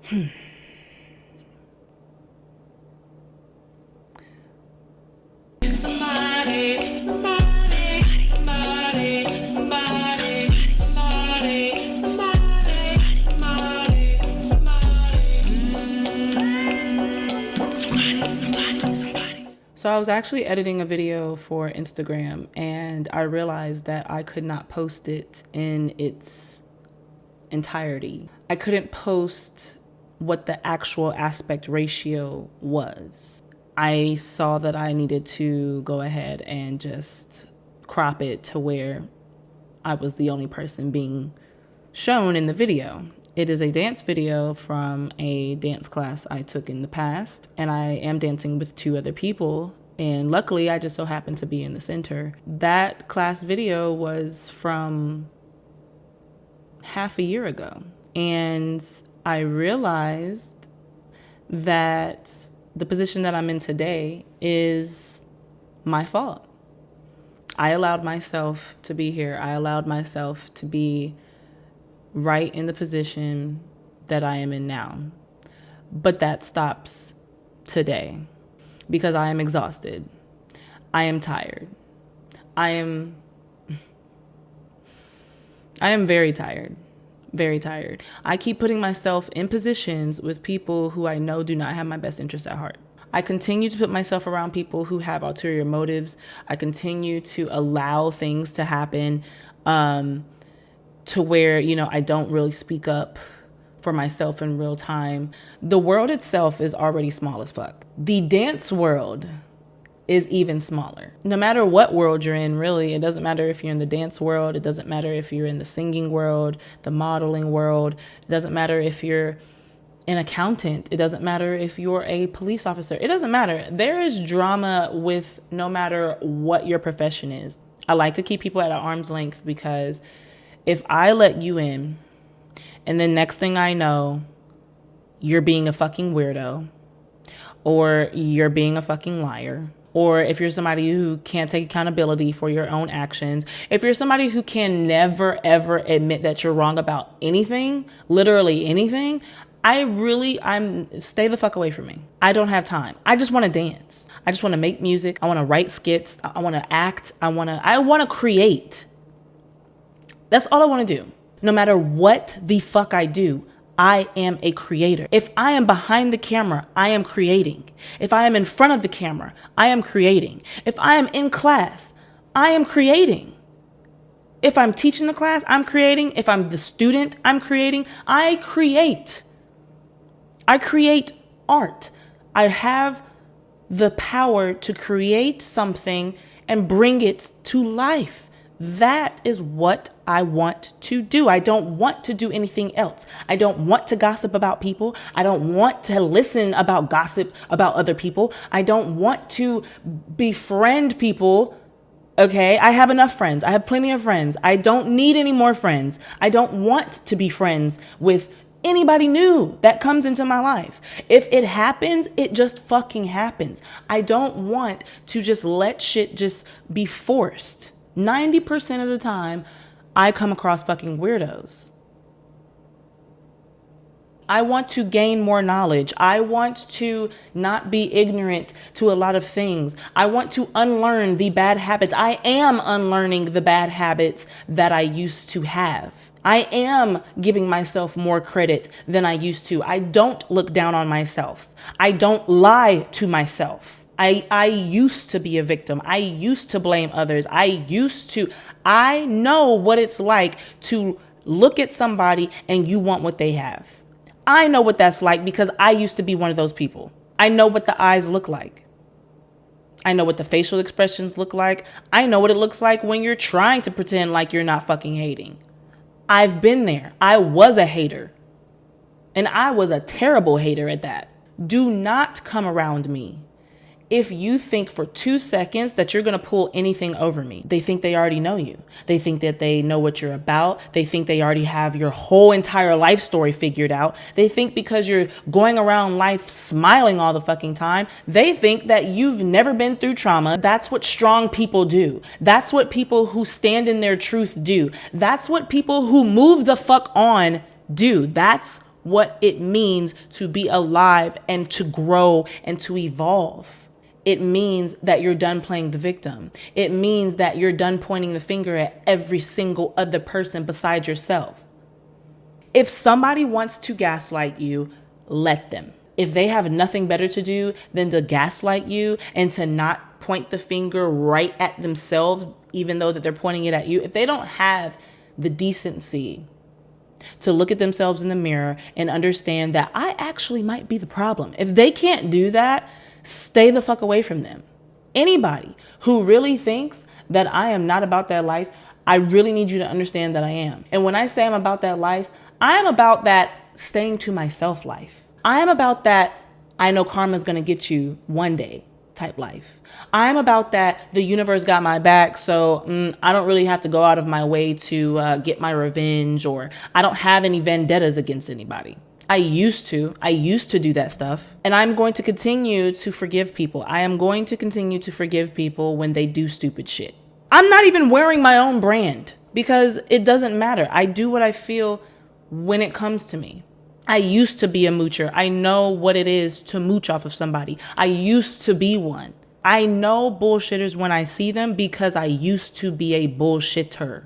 So I was actually editing a video for Instagram and I realized that I could not post it in its entirety. I couldn't post what the actual aspect ratio was. I saw that I needed to go ahead and just crop it to where I was the only person being shown in the video. It is a dance video from a dance class I took in the past, and I am dancing with 2 other people, and luckily I just so happened to be in the center. That class video was from half a year ago, and I realized that the position that I'm in today is my fault. I allowed myself to be here. I allowed myself to be right in the position that I am in now. But that stops today because I am exhausted. I am tired. I am very tired. Very tired. I keep putting myself in positions with people who I know do not have my best interest at heart. I continue to put myself around people who have ulterior motives. I continue to allow things to happen to where, I don't really speak up for myself in real time. The world itself is already small as fuck. The dance world is even smaller. No matter what world you're in, really, it doesn't matter if you're in the dance world, it doesn't matter if you're in the singing world, the modeling world, it doesn't matter if you're an accountant, it doesn't matter if you're a police officer, it doesn't matter. There is drama with no matter what your profession is. I like to keep people at an arm's length because if I let you in and then next thing I know, you're being a fucking weirdo or you're being a fucking liar, or if you're somebody who can't take accountability for your own actions, if you're somebody who can never, ever admit that you're wrong about anything, literally anything, I'm stay the fuck away from me. I don't have time. I just want to dance. I just want to make music. I want to write skits. I want to act. I want to create. That's all I want to do. No matter what the fuck I do, I am a creator. If I am behind the camera, I am creating. If I am in front of the camera, I am creating. If I am in class, I am creating. If I'm teaching the class, I'm creating. If I'm the student, I'm creating. I create. I create art. I have the power to create something and bring it to life. That is what I want to do. I don't want to do anything else. I don't want to gossip about people. I don't want to listen about gossip about other people. I don't want to befriend people. Okay, I have enough friends. I have plenty of friends. I don't need any more friends. I don't want to be friends with anybody new that comes into my life. If it happens, it just fucking happens. I don't want to just let shit just be forced. 90% of the time, I come across fucking weirdos. I want to gain more knowledge. I want to not be ignorant to a lot of things. I want to unlearn the bad habits. I am unlearning the bad habits that I used to have. I am giving myself more credit than I used to. I don't look down on myself. I don't lie to myself. I used to be a victim. I used to blame others. I know what it's like to look at somebody and you want what they have. I know what that's like because I used to be one of those people. I know what the eyes look like. I know what the facial expressions look like. I know what it looks like when you're trying to pretend like you're not fucking hating. I've been there. I was a hater. And I was a terrible hater at that. Do not come around me if you think for 2 seconds that you're going to pull anything over me. They think they already know you. They think that they know what you're about. They think they already have your whole entire life story figured out. They think because you're going around life smiling all the fucking time, they think that you've never been through trauma. That's what strong people do. That's what people who stand in their truth do. That's what people who move the fuck on do. That's what it means to be alive and to grow and to evolve. It means that you're done playing the victim. It means that you're done pointing the finger at every single other person besides yourself. If somebody wants to gaslight you, let them. If they have nothing better to do than to gaslight you and to not point the finger right at themselves, even though that they're pointing it at you, if they don't have the decency to look at themselves in the mirror and understand that I actually might be the problem, if they can't do that, stay the fuck away from them. Anybody who really thinks that I am not about that life, I really need you to understand that I am. And when I say I'm about that life, I am about that staying to myself life. I am about that I know karma's gonna get you one day type life. I'm about that the universe got my back, so I don't really have to go out of my way to get my revenge, or I don't have any vendettas against anybody. I used to do that stuff, and I'm going to continue to forgive people. I am going to continue to forgive people when they do stupid shit. I'm not even wearing my own brand because it doesn't matter. I do what I feel when it comes to me. I used to be a moocher. I know what it is to mooch off of somebody. I used to be one. I know bullshitters when I see them because I used to be a bullshitter.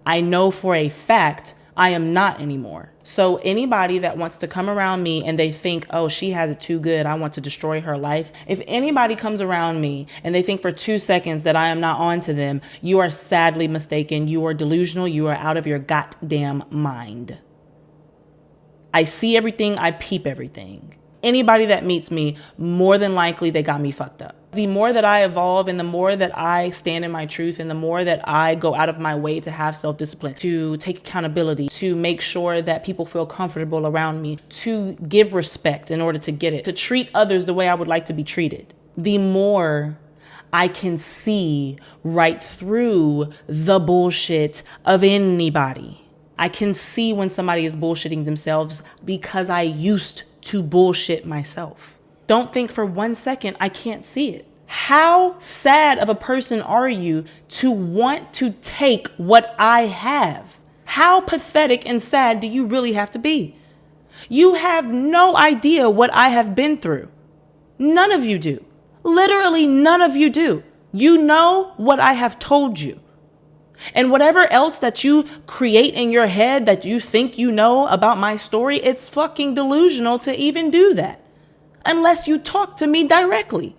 I know for a fact I am not anymore. So anybody that wants to come around me and they think, oh, she has it too good, I want to destroy her life. If anybody comes around me and they think for 2 seconds that I am not on to them, you are sadly mistaken. You are delusional. You are out of your goddamn mind. I see everything. I peep everything. Anybody that meets me, more than likely they got me fucked up. The more that I evolve and the more that I stand in my truth and the more that I go out of my way to have self-discipline, to take accountability, to make sure that people feel comfortable around me, to give respect in order to get it, to treat others the way I would like to be treated, the more I can see right through the bullshit of anybody. I can see when somebody is bullshitting themselves because I used to bullshit myself. Don't think for 1 second I can't see it. How sad of a person are you to want to take what I have? How pathetic and sad do you really have to be? You have no idea what I have been through. None of you do. Literally none of you do. You know what I have told you. And whatever else that you create in your head that you think you know about my story, it's fucking delusional to even do that. Unless you talk to me directly.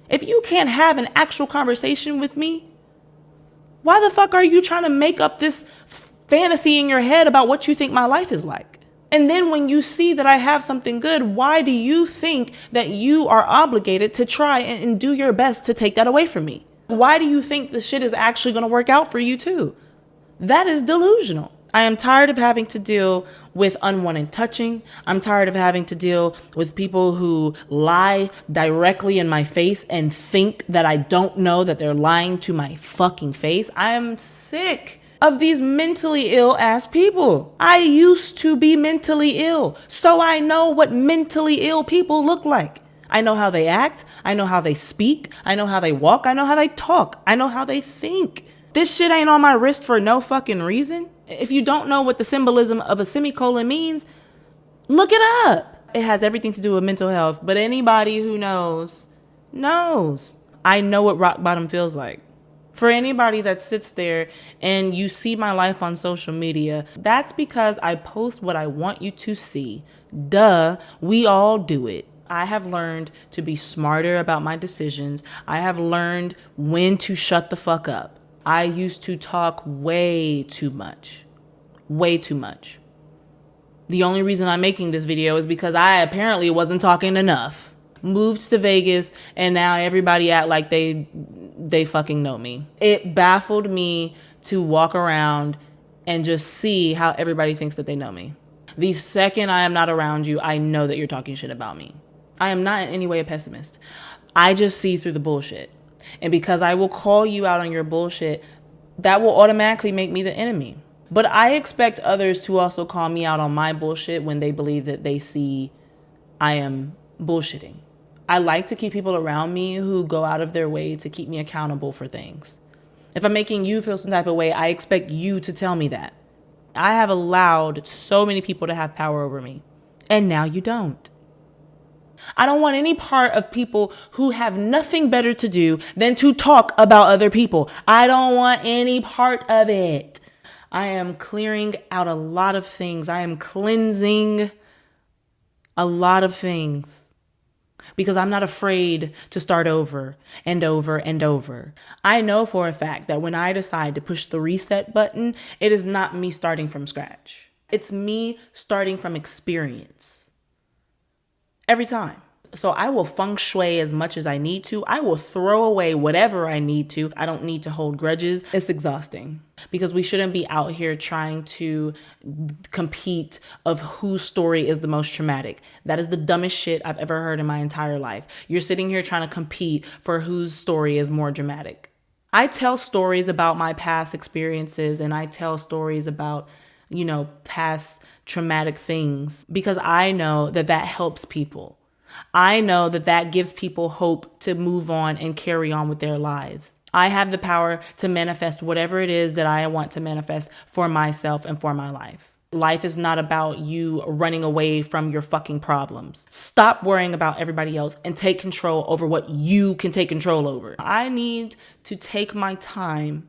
If you can't have an actual conversation with me, why the fuck are you trying to make up this fantasy in your head about what you think my life is like? And then when you see that I have something good, why do you think that you are obligated to try and do your best to take that away from me? Why do you think this shit is actually going to work out for you too? That is delusional. I am tired of having to deal with unwanted touching. I'm tired of having to deal with people who lie directly in my face and think that I don't know that they're lying to my fucking face. I am sick of these mentally ill ass people. I used to be mentally ill, so I know what mentally ill people look like. I know how they act. I know how they speak. I know how they walk. I know how they talk. I know how they think. This shit ain't on my wrist for no fucking reason. If you don't know what the symbolism of a semicolon means, look it up. It has everything to do with mental health, but anybody who knows. I know what rock bottom feels like. For anybody that sits there and you see my life on social media, that's because I post what I want you to see. Duh, we all do it. I have learned to be smarter about my decisions. I have learned when to shut the fuck up. I used to talk way too much. Way too much. The only reason I'm making this video is because I apparently wasn't talking enough. Moved to Vegas and now everybody act like they fucking know me. It baffled me to walk around and just see how everybody thinks that they know me. The second I am not around you, I know that you're talking shit about me. I am not in any way a pessimist. I just see through the bullshit. And because I will call you out on your bullshit, that will automatically make me the enemy. But I expect others to also call me out on my bullshit when they believe that they see I am bullshitting. I like to keep people around me who go out of their way to keep me accountable for things. If I'm making you feel some type of way, I expect you to tell me that. I have allowed so many people to have power over me. And now you don't. I don't want any part of people who have nothing better to do than to talk about other people. I don't want any part of it. I am clearing out a lot of things. I am cleansing a lot of things because I'm not afraid to start over and over and over. I know for a fact that when I decide to push the reset button, it is not me starting from scratch. It's me starting from experience. Every time. So I will feng shui as much as I need to. I will throw away whatever I need to. I don't need to hold grudges. It's exhausting because we shouldn't be out here trying to compete of whose story is the most traumatic. That is the dumbest shit I've ever heard in my entire life. You're sitting here trying to compete for whose story is more dramatic. I tell stories about my past experiences and I tell stories about past traumatic things because I know that that helps people. I know that that gives people hope to move on and carry on with their lives. I have the power to manifest whatever it is that I want to manifest for myself and for my life. Life is not about you running away from your fucking problems. Stop worrying about everybody else and take control over what you can take control over. I need to take my time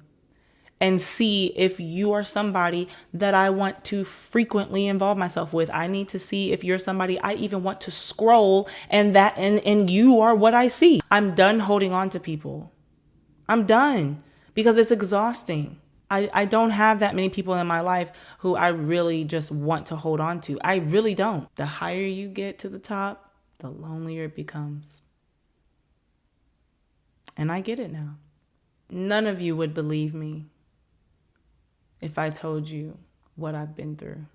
and see if you are somebody that I want to frequently involve myself with. I need to see if you're somebody I even want to scroll and you are what I see. I'm done holding on to people. I'm done because it's exhausting. I don't have that many people in my life who I really just want to hold on to. I really don't. The higher you get to the top, the lonelier it becomes. And I get it now. None of you would believe me if I told you what I've been through.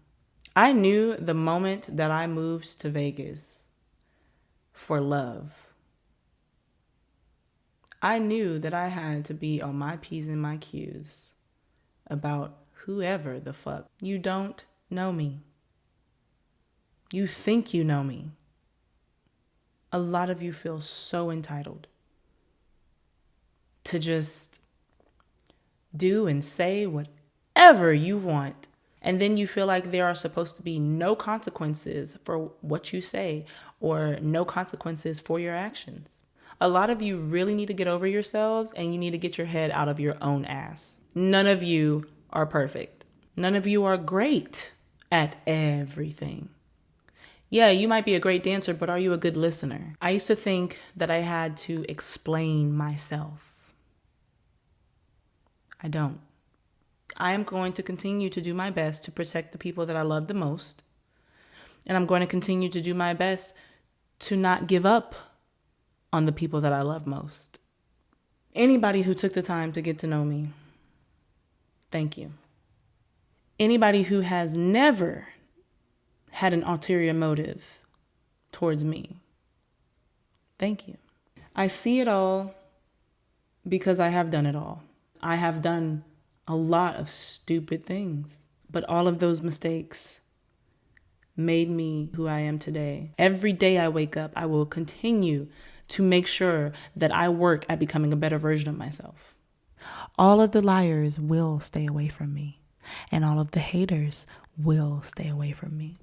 I knew the moment that I moved to Vegas for love. I knew that I had to be on my P's and my Q's about whoever the fuck. You don't know me. You think you know me. A lot of you feel so entitled to just do and say whatever you want. And then you feel like there are supposed to be no consequences for what you say or no consequences for your actions. A lot of you really need to get over yourselves and you need to get your head out of your own ass. None of you are perfect. None of you are great at everything. Yeah, you might be a great dancer, but are you a good listener? I used to think that I had to explain myself. I don't. I am going to continue to do my best to protect the people that I love the most. And I'm going to continue to do my best to not give up on the people that I love most. Anybody who took the time to get to know me, thank you. Anybody who has never had an ulterior motive towards me, thank you. I see it all because I have done it all. I have done a lot of stupid things, but all of those mistakes made me who I am today. Every day I wake up, I will continue to make sure that I work at becoming a better version of myself. All of the liars will stay away from me, and all of the haters will stay away from me.